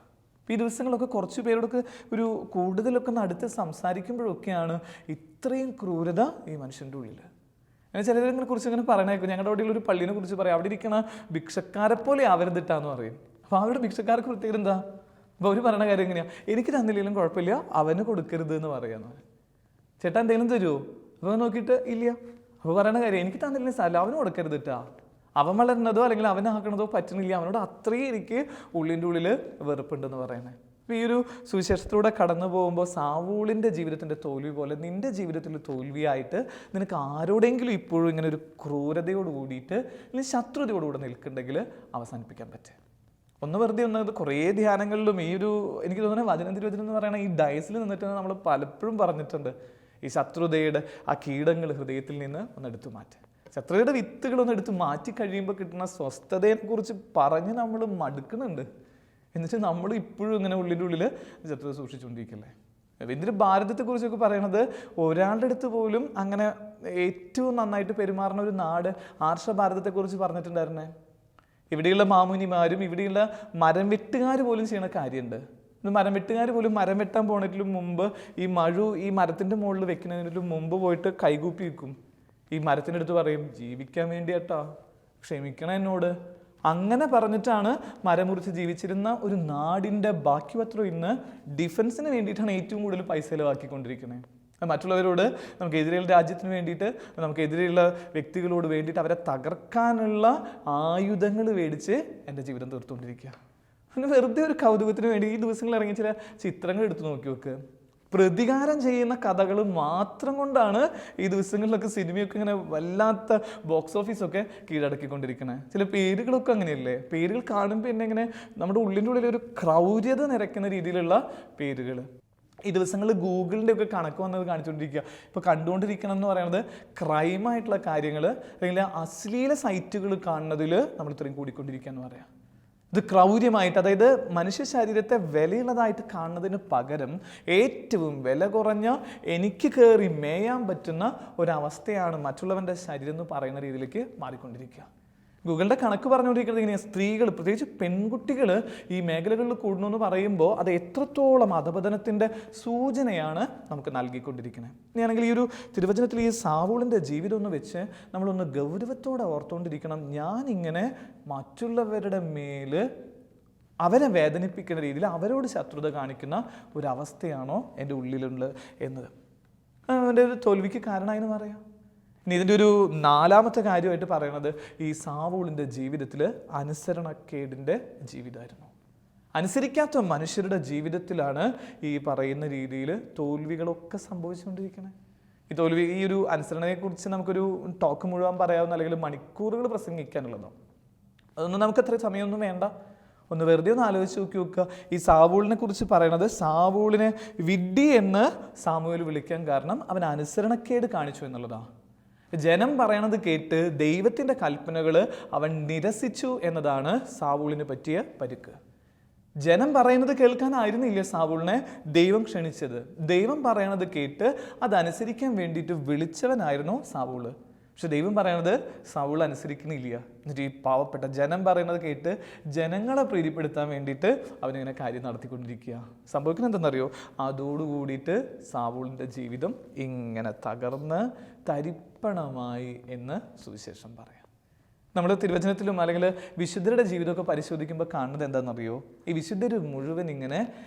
ഈ ദിവസങ്ങളൊക്കെ കുറച്ച് പേരോടൊക്കെ ഒരു കൂടുതലൊക്കെ അടുത്ത് സംസാരിക്കുമ്പോഴൊക്കെയാണ് ഇത്രയും ക്രൂരത ഈ മനുഷ്യൻ്റെ ഉള്ളിൽ. അങ്ങനെ ചിലരെ കുറിച്ച് ഇങ്ങനെ പറയണേക്കും. ഞങ്ങളുടെ അവിടെയുള്ള ഒരു പള്ളിനെ കുറിച്ച് പറയാം, അവിടെ ഇരിക്കുന്ന ഭിക്ഷക്കാരെ പോലെ ആവരുതിട്ടാന്ന് പറയും. അപ്പോൾ അവരുടെ ഭിക്ഷക്കാർക്ക് പ്രത്യേകത എന്താ? അപ്പോൾ അവർ പറയണ കാര്യം എങ്ങനെയാണ്? എനിക്ക് തന്നില്ലെങ്കിലും കുഴപ്പമില്ല, അവന് കൊടുക്കരുത് എന്ന് പറയാന്ന്. ചേട്ടാ എന്തെങ്കിലും തരുമോ? അപ്പോൾ നോക്കിയിട്ട് ഇല്ല. അപ്പോൾ പറയണ കാര്യം എനിക്ക് തന്നില്ലെങ്കിൽ സ്ഥലം അവന് കൊടുക്കരുതിട്ടാ. അവൻ വളരുന്നതോ അല്ലെങ്കിൽ അവനാക്കണതോ പറ്റുന്നില്ല, അവനോട് അത്രയും എനിക്ക് ഉള്ളിൻ്റെ ഉള്ളിൽ വെറുപ്പുണ്ടെന്ന് പറയണേ. അപ്പോൾ ഈ ഒരു സുവിശേഷത്തിലൂടെ കടന്നു പോകുമ്പോൾ സാവൂളിൻ്റെ ജീവിതത്തിൻ്റെ തോൽവി പോലെ നിൻ്റെ ജീവിതത്തിൽ തോൽവിയായിട്ട് നിനക്ക് ആരോടെങ്കിലും ഇപ്പോഴും ഇങ്ങനെ ഒരു ക്രൂരതയോട് കൂടിയിട്ട് അല്ലെങ്കിൽ ശത്രുതയോടുകൂടെ നിൽക്കുന്നുണ്ടെങ്കിൽ അവസാനിപ്പിക്കാൻ പറ്റും. ഒന്ന് വെറുതെ ഒന്നത് കുറേ ധ്യാനങ്ങളിലും ഈ ഒരു എനിക്ക് തോന്നുന്നത് വചനം തിരുവചനം എന്ന് പറയുന്ന ഈ ഡയസിൽ നിന്നിട്ട് നമ്മൾ പലപ്പോഴും പറഞ്ഞിട്ടുണ്ട്, ഈ ശത്രുതയുടെ ആ കീടങ്ങൾ ഹൃദയത്തിൽ നിന്ന് ഒന്ന് എടുത്തു മാറ്റുക. ശത്രുതയുടെ വിത്തുകളൊന്നും എടുത്ത് മാറ്റി കഴിയുമ്പോൾ കിട്ടുന്ന സ്വസ്ഥതയെക്കുറിച്ച് പറഞ്ഞ് നമ്മൾ മടുക്കുന്നുണ്ട്. എന്നിട്ട് നമ്മൾ ഇപ്പോഴും ഇങ്ങനെ ഉള്ളിൻ്റെ ഉള്ളിൽ ശത്രുത സൂക്ഷിച്ചുകൊണ്ടിരിക്കല്ലേ. എന്തിന് ഭാരതത്തെക്കുറിച്ചൊക്കെ പറയണത് ഒരാളുടെ അടുത്ത് പോലും അങ്ങനെ ഏറ്റവും നന്നായിട്ട് പെരുമാറുന്ന ഒരു നാട് ആർഷ ഭാരതത്തെക്കുറിച്ച് പറഞ്ഞിട്ടുണ്ടായിരുന്നേ. ഇവിടെയുള്ള മാമുനിമാരും ഇവിടെയുള്ള മരം വെട്ടുകാർ പോലും ചെയ്യണ കാര്യമുണ്ട്. മരം വെട്ടുകാർ പോലും മരം വെട്ടാൻ പോണതിലും മുമ്പ് ഈ മഴു ഈ മരത്തിൻ്റെ മുകളിൽ വെക്കുന്നതിനും മുമ്പ് പോയിട്ട് കൈകൂപ്പി വെക്കും. ഈ മരത്തിൻ്റെ അടുത്ത് പറയും, ജീവിക്കാൻ വേണ്ടിയാട്ടാ, ക്ഷമിക്കണം എന്നോട്. അങ്ങനെ പറഞ്ഞിട്ടാണ് മരം മുറിച്ച് ജീവിച്ചിരുന്ന ഒരു നാടിൻ്റെ ബാക്കി പത്രം ഇന്ന് ഡിഫൻസിന് വേണ്ടിയിട്ടാണ് ഏറ്റവും കൂടുതൽ പൈസ ചിലവാക്കിക്കൊണ്ടിരിക്കുന്നത്. മറ്റുള്ളവരോട് നമുക്കെതിരെയുള്ള രാജ്യത്തിന് വേണ്ടിയിട്ട് നമുക്കെതിരെയുള്ള വ്യക്തികളോട് വേണ്ടിയിട്ട് അവരെ തകർക്കാനുള്ള ആയുധങ്ങൾ മേടിച്ച് എൻ്റെ ജീവിതം തീർത്തുകൊണ്ടിരിക്കുക. അങ്ങനെ വെറുതെ ഒരു കൗതുകത്തിന് വേണ്ടി ഈ ദിവസങ്ങളിൽ ഇറങ്ങിയ ചില ചിത്രങ്ങൾ എടുത്തു നോക്കി നോക്ക്. പ്രതികാരം ചെയ്യുന്ന കഥകൾ മാത്രം കൊണ്ടാണ് ഈ ദിവസങ്ങളിലൊക്കെ സിനിമയൊക്കെ ഇങ്ങനെ വല്ലാത്ത ബോക്സ് ഓഫീസൊക്കെ കീഴടക്കിക്കൊണ്ടിരിക്കുന്നത്. ചില പേരുകളൊക്കെ അങ്ങനെയല്ലേ, പേരുകൾ കാണുമ്പോൾ എന്നെ ഇങ്ങനെ നമ്മുടെ ഉള്ളിൻ്റെ ഉള്ളിൽ ഒരു ക്രൗര്യത നിറയ്ക്കുന്ന രീതിയിലുള്ള പേരുകൾ. ഈ ദിവസങ്ങളിൽ ഗൂഗിളിൻ്റെ ഒക്കെ കണക്ക് വന്നത് കാണിച്ചുകൊണ്ടിരിക്കുക. ഇപ്പോൾ കണ്ടുകൊണ്ടിരിക്കണം എന്ന് പറയുന്നത് ക്രൈമായിട്ടുള്ള കാര്യങ്ങൾ അല്ലെങ്കിൽ അശ്ലീല സൈറ്റുകൾ കാണുന്നതിൽ നമ്മൾ ഇത്രയും കൂടിക്കൊണ്ടിരിക്കുക എന്ന് പറയാം. ഇത് ക്രൗര്യമായിട്ട്, അതായത് മനുഷ്യ ശരീരത്തെ വിലയുള്ളതായിട്ട് കാണുന്നതിന് പകരം ഏറ്റവും വില കുറഞ്ഞ എനിക്ക് കയറി മേയാൻ പറ്റുന്ന ഒരവസ്ഥയാണ് മറ്റുള്ളവൻ്റെ ശരീരം എന്ന് പറയുന്ന രീതിയിലേക്ക് മാറിക്കൊണ്ടിരിക്കുക. ഗൂഗിളിൻ്റെ കണക്ക് പറഞ്ഞുകൊണ്ടിരിക്കുന്നത് ഇങ്ങനെയാണ്, സ്ത്രീകൾ പ്രത്യേകിച്ച് പെൺകുട്ടികൾ ഈ മേഖലകളിൽ കൂടണമെന്ന് പറയുമ്പോൾ അത് എത്രത്തോളം അധപതനത്തിൻ്റെ സൂചനയാണ് നമുക്ക് നൽകിക്കൊണ്ടിരിക്കുന്നത്. ഇനിയാണെങ്കിൽ ഈ ഒരു തിരുവചനത്തിൽ ഈ സാവൂളിൻ്റെ ജീവിതം ഒന്ന് വെച്ച് നമ്മളൊന്ന് ഗൗരവത്തോടെ ഓർത്തുകൊണ്ടിരിക്കണം. ഞാനിങ്ങനെ മറ്റുള്ളവരുടെ മേൽ അവരെ വേദനിപ്പിക്കുന്ന രീതിയിൽ അവരോട് ശത്രുത കാണിക്കുന്ന ഒരവസ്ഥയാണോ എൻ്റെ ഉള്ളിലുള്ളത് എന്നത് എൻ്റെ ഒരു തോൽവിക്ക് കാരണമായെന്ന് പറയാം. ഇനി ഇതിൻ്റെ ഒരു നാലാമത്തെ കാര്യമായിട്ട് പറയണത് ഈ സാവൂളിൻ്റെ ജീവിതത്തിൽ അനുസരണക്കേടിൻ്റെ ജീവിതമായിരുന്നു. അനുസരിക്കാത്ത മനുഷ്യരുടെ ജീവിതത്തിലാണ് ഈ പറയുന്ന രീതിയിൽ തോൽവികളൊക്കെ സംഭവിച്ചുകൊണ്ടിരിക്കുന്നത്. ഈ തോൽവി, ഈ ഒരു അനുസരണയെക്കുറിച്ച് നമുക്കൊരു ടോക്ക് മുഴുവൻ പറയാവുന്ന അല്ലെങ്കിൽ മണിക്കൂറുകൾ പ്രസംഗിക്കാനുള്ളതോ അതൊന്നും നമുക്ക് അത്ര സമയമൊന്നും വേണ്ട. ഒന്ന് വെറുതെ ഒന്ന് ആലോചിച്ച് നോക്കി നോക്കുക. ഈ സാവൂളിനെ കുറിച്ച് പറയണത് സാവൂളിനെ വിഡ്ഢി എന്ന് സാമുവേൽ വിളിക്കാൻ കാരണം അവൻ അനുസരണക്കേട് കാണിച്ചു എന്നുള്ളതാണ്. ജനം പറയണത് കേട്ട് ദൈവത്തിൻ്റെ കൽപ്പനകൾ അവൻ നിരസിച്ചു എന്നതാണ് സാവൂളിന് പറ്റിയ പരിക്ക്. ജനം പറയുന്നത് കേൾക്കാനായിരുന്നില്ല സാവൂളിനെ ദൈവം ക്ഷണിച്ചത്. ദൈവം പറയണത് കേട്ട് അതനുസരിക്കാൻ വേണ്ടിയിട്ട് വിളിച്ചവനായിരുന്നു സാവൂള്. പക്ഷെ ദൈവം പറയണത് സൗൾ അനുസരിക്കുന്നില്ല. എന്നിട്ട് ഈ പാവപ്പെട്ട ജനം പറയുന്നത് കേട്ട് ജനങ്ങളെ പ്രീതിപ്പെടുത്താൻ വേണ്ടിയിട്ട് അവനിങ്ങനെ കാര്യം നടത്തിക്കൊണ്ടിരിക്കുക. സംഭവിക്കുന്നത് എന്തെന്നറിയോ? അതോടുകൂടിയിട്ട് സാവൂളിൻ്റെ ജീവിതം ഇങ്ങനെ തകർന്ന് തരിപ്പണമായി എന്ന് സുവിശേഷം പറയാം. നമ്മൾ തിരുവചനത്തിലും അല്ലെങ്കിൽ വിശുദ്ധരുടെ ജീവിതമൊക്കെ പരിശോധിക്കുമ്പോൾ കാണുന്നത് എന്താണെന്നറിയോ? ഈ വിശുദ്ധർ മുഴുവൻ ഇങ്ങനെ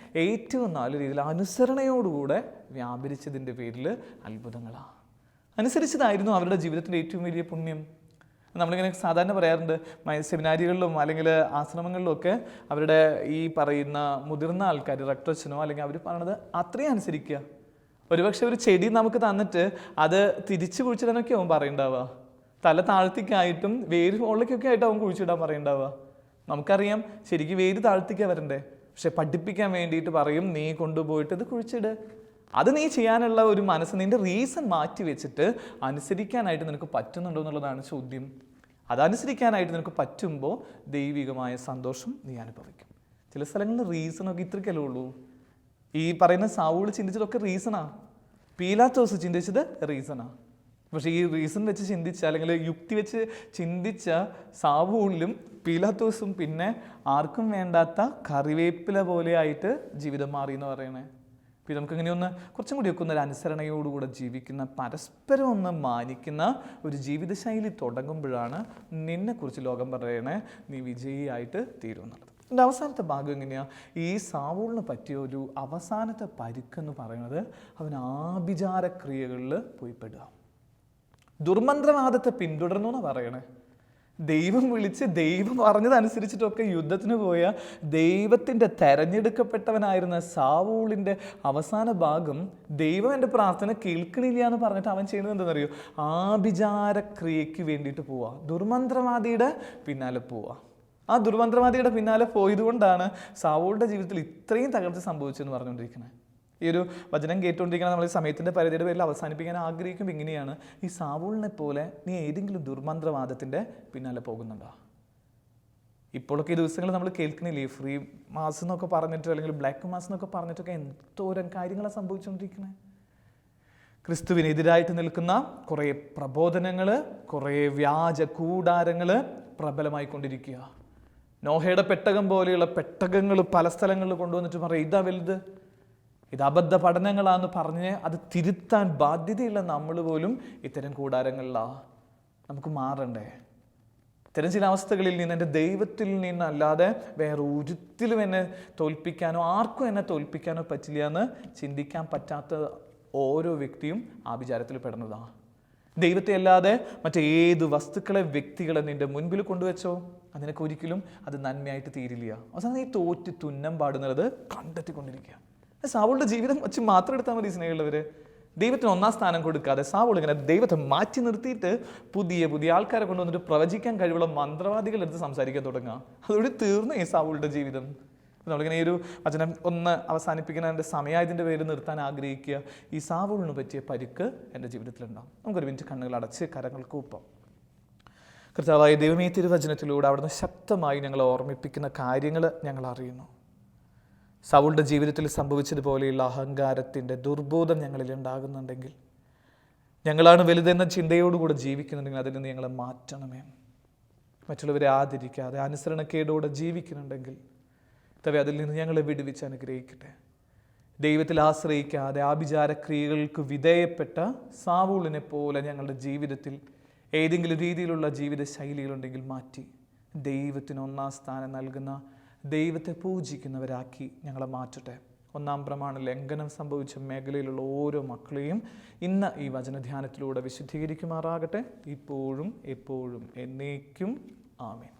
ഏറ്റവും നല്ല രീതിയിൽ അനുസരണയോടുകൂടെ വ്യാപരിച്ചതിൻ്റെ പേരിൽ അത്ഭുതങ്ങളാണ്. അനുസരിച്ചതായിരുന്നു അവരുടെ ജീവിതത്തിൻ്റെ ഏറ്റവും വലിയ പുണ്യം. നമ്മളിങ്ങനെ സാധാരണ പറയാറുണ്ട്, സെമിനാരികളിലും അല്ലെങ്കിൽ ആശ്രമങ്ങളിലും ഒക്കെ അവരുടെ ഈ പറയുന്ന മുതിർന്ന ആൾക്കാർ റക്ടച്ചനോ അല്ലെങ്കിൽ അവർ പറയണത് അത്രയും അനുസരിക്കുക. ഒരുപക്ഷെ ഒരു ചെടി നമുക്ക് തന്നിട്ട് അത് തിരിച്ചു കുഴിച്ചിടാനൊക്കെ അവൻ പറയണ്ടാവുക. തല താഴ്ത്തിക്കായിട്ടും വേര് മുകളിലേക്കൊക്കെ ആയിട്ട് അവൻ കുഴിച്ചിടാൻ പറയണ്ടാവുക. നമുക്കറിയാം ശരിക്കും വേര് താഴ്ത്തിക്കാൻ വരണ്ടേ, പക്ഷെ പഠിപ്പിക്കാൻ വേണ്ടിയിട്ട് പറയും നീ കൊണ്ടുപോയിട്ട് ഇത് കുഴിച്ചിട്. അത് നീ ചെയ്യാനുള്ള ഒരു മനസ്സ്, നിന്റെ റീസൺ മാറ്റി വെച്ചിട്ട് അനുസരിക്കാനായിട്ട് നിനക്ക് പറ്റുന്നുണ്ടോ എന്നുള്ളതാണ് ചോദ്യം. അതനുസരിക്കാനായിട്ട് നിനക്ക് പറ്റുമ്പോൾ ദൈവികമായ സന്തോഷം നീ അനുഭവിക്കും. ചില സ്ഥലങ്ങളിൽ റീസണൊക്കെ ഇത്രയ്ക്കല്ലേ ഉള്ളൂ. ഈ പറയുന്ന സാവൂൾ ചിന്തിച്ചതൊക്കെ റീസണാ, പീലാത്തോസ് ചിന്തിച്ചത് റീസണാ. പക്ഷേ ഈ റീസൺ വെച്ച് ചിന്തിച്ച, അല്ലെങ്കിൽ യുക്തി വെച്ച് ചിന്തിച്ച സാവൂളിലും പീലാത്തോസും പിന്നെ ആർക്കും വേണ്ടാത്ത കറിവേപ്പില പോലെ ആയിട്ട് ജീവിതം മാറി എന്ന് പറയണേ. പിന്നെ നമുക്കിങ്ങനെ ഒന്ന് കുറച്ചും കൂടിയൊക്കെ ഒരു അനുസരണയോടുകൂടെ ജീവിക്കുന്ന, പരസ്പരം ഒന്ന് മാനിക്കുന്ന ഒരു ജീവിതശൈലി തുടങ്ങുമ്പോഴാണ് നിന്നെക്കുറിച്ച് ലോകം പറയണേ നീ വിജയിയായിട്ട് തീരുന്നത്. എൻ്റെ അവസാനത്തെ ഭാഗം എങ്ങനെയാണ്? ഈ സാവൂളിന് പറ്റിയ ഒരു അവസാനത്തെ പരുക്കെന്ന് പറയുന്നത് അവൻ ആഭിചാരക്രിയകളിൽ പോയി പെടുക, ദുർമന്ത്രവാദത്തെ പിന്തുടർന്നു എന്ന് പറയണേ. ദൈവം വിളിച്ച് ദൈവം പറഞ്ഞതനുസരിച്ചിട്ടൊക്കെ യുദ്ധത്തിന് പോയ ദൈവത്തിൻ്റെ തെരഞ്ഞെടുക്കപ്പെട്ടവനായിരുന്ന സാവൂളിൻ്റെ അവസാന ഭാഗം ദൈവം എൻ്റെ പ്രാർത്ഥന കേൾക്കണില്ല എന്ന് പറഞ്ഞിട്ട് അവൻ ചെയ്യുന്നത് എന്താണെന്നറിയോ? ആഭിചാരക്രിയയ്ക്ക് വേണ്ടിയിട്ട് പോവുക, ദുർമന്ത്രവാദിയുടെ പിന്നാലെ പോവുക. ആ ദുർമന്ത്രവാദിയുടെ പിന്നാലെ പോയതുകൊണ്ടാണ് സാവൂളിൻ്റെ ജീവിതത്തിൽ ഇത്രയും തകർച്ച സംഭവിച്ചെന്ന് പറഞ്ഞുകൊണ്ടിരിക്കുന്നത്. ഈ ഒരു വചനം കേട്ടുകൊണ്ടിരിക്കുന്ന നമ്മൾ ഈ സമയത്തിൻ്റെ പരിധിയുടെ പേരിൽ അവസാനിപ്പിക്കാൻ ആഗ്രഹിക്കും. ഇങ്ങനെയാണ്, ഈ സാവൂളിനെ പോലെ നീ ഏതെങ്കിലും ദുർമന്ത്രവാദത്തിൻ്റെ പിന്നാലെ പോകുന്നുണ്ടോ? ഇപ്പോഴൊക്കെ ഈ ദിവസങ്ങൾ നമ്മൾ കേൾക്കണില്ലേ, ഫ്രീ മാസ് എന്നൊക്കെ പറഞ്ഞിട്ട്, അല്ലെങ്കിൽ ബ്ലാക്ക് മാസ് എന്നൊക്കെ പറഞ്ഞിട്ടൊക്കെ എന്തോരം കാര്യങ്ങളാണ് സംഭവിച്ചുകൊണ്ടിരിക്കുന്നത്. ക്രിസ്തുവിനെതിരായിട്ട് നിൽക്കുന്ന കുറേ പ്രബോധനങ്ങൾ, കുറേ വ്യാജ കൂടാരങ്ങൾ പ്രബലമായിക്കൊണ്ടിരിക്കുക. നോഹയുടെ പെട്ടകം പോലെയുള്ള പെട്ടകങ്ങൾ പല സ്ഥലങ്ങളിൽ കൊണ്ടുവന്നിട്ട് പറയും ഇതാ വലുത്, ഇത് അബദ്ധ പഠനങ്ങളാന്ന് പറഞ്ഞ് അത് തിരുത്താൻ ബാധ്യതയുള്ള നമ്മൾ പോലും ഇത്തരം കൂടാരങ്ങളിലാണ്. നമുക്ക് മാറണ്ടേ? ഇത്തരം ചില അവസ്ഥകളിൽ നിന്ന് എൻ്റെ ദൈവത്തിൽ നിന്നല്ലാതെ വേറെ ഒരിക്കലും എന്നെ തോൽപ്പിക്കാനോ ആർക്കും എന്നെ തോൽപ്പിക്കാനോ പറ്റില്ല എന്ന് ചിന്തിക്കാൻ പറ്റാത്ത ഓരോ വ്യക്തിയും ആഭിചാരത്തിൽ പെടുന്നതാണ്. ദൈവത്തെ അല്ലാതെ മറ്റേത് വസ്തുക്കളെ, വ്യക്തികളെ നിന്റെ മുൻപിൽ കൊണ്ടുവച്ചോ അതിനൊക്കെ ഒരിക്കലും അത് നന്മയായിട്ട് തീരില്ല. അവസാനം ഈ തോറ്റ് തുന്നം പാടുന്നത് കണ്ടെത്തിക്കൊണ്ടിരിക്കുക. സാവൂളിൻ്റെ ജീവിതം വച്ച് മാത്രം എടുത്താൽ മതി സ്നേഹമുള്ളവർ. ദൈവത്തിന് ഒന്നാം സ്ഥാനം കൊടുക്കാതെ സാവൂൾ ഇങ്ങനെ ദൈവത്തെ മാറ്റി നിർത്തിയിട്ട് പുതിയ പുതിയ ആൾക്കാരെ കൊണ്ടുവന്നിട്ട് പ്രവചിക്കാൻ കഴിവുള്ള മന്ത്രവാദികളെടുത്ത് സംസാരിക്കാൻ തുടങ്ങുക. അതോടെ തീർന്നു ഈ സാവൂളിൻ്റെ ജീവിതം. നമ്മളിങ്ങനെ ഈ ഒരു വചനം ഒന്ന് അവസാനിപ്പിക്കുന്ന എൻ്റെ സമയത്തിൻ്റെ പേര് നിർത്താൻ ആഗ്രഹിക്കുക. ഈ സാവൂളിന് പറ്റിയ പരുക്ക് എൻ്റെ ജീവിതത്തിലുണ്ടാകും. നമുക്കൊരു മിനിറ്റ് കണ്ണുകൾ അടച്ച് കരങ്ങൾ കൂപ്പാം. കർത്താവായ ദൈവമേ, തിരുവചനത്തിലൂടെ അവിടുന്ന് ശക്തമായി ഞങ്ങളെ ഓർമ്മിപ്പിക്കുന്ന കാര്യങ്ങൾ ഞങ്ങൾ അറിയുന്നു. സൗളിൻ്റെ ജീവിതത്തിൽ സംഭവിച്ചതുപോലെയുള്ള അഹങ്കാരത്തിൻ്റെ ദുർബോധം ഞങ്ങളിൽ ഉണ്ടാകുന്നുണ്ടെങ്കിൽ, ഞങ്ങളാണ് വലുതെന്ന ചിന്തയോടുകൂടെ ജീവിക്കുന്നുണ്ടെങ്കിൽ അതിൽ നിന്ന് ഞങ്ങളെ മാറ്റണമേ. മറ്റുള്ളവരെ ആദരിക്കാതെ അനുസരണക്കേടോടെ ജീവിക്കുന്നുണ്ടെങ്കിൽ അതിൽ നിന്ന് ഞങ്ങളെ വിടുവിച്ച് അനുഗ്രഹിക്കട്ടെ. ദൈവത്തിൽ ആശ്രയിക്കാതെ ആഭിചാരക്രിയകൾക്ക് വിധേയപ്പെട്ട സാവൂളിനെ പോലെ ഞങ്ങളുടെ ജീവിതത്തിൽ ഏതെങ്കിലും രീതിയിലുള്ള ജീവിത ശൈലികളുണ്ടെങ്കിൽ മാറ്റി ദൈവത്തിന് ഒന്നാം സ്ഥാനം നൽകുന്ന, ദൈവത്തെ പൂജിക്കുന്നവരാക്കി ഞങ്ങളെ മാറ്റട്ടെ. ഒന്നാം പ്രമാണ ലംഘനം സംഭവിച്ച മേഖലയിലുള്ള ഓരോ മക്കളെയും ഇന്ന് ഈ വചനധ്യാനത്തിലൂടെ വിശുദ്ധീകരിക്കുമാറാകട്ടെ, ഇപ്പോഴും എപ്പോഴും എന്നേക്കും. ആമേൻ.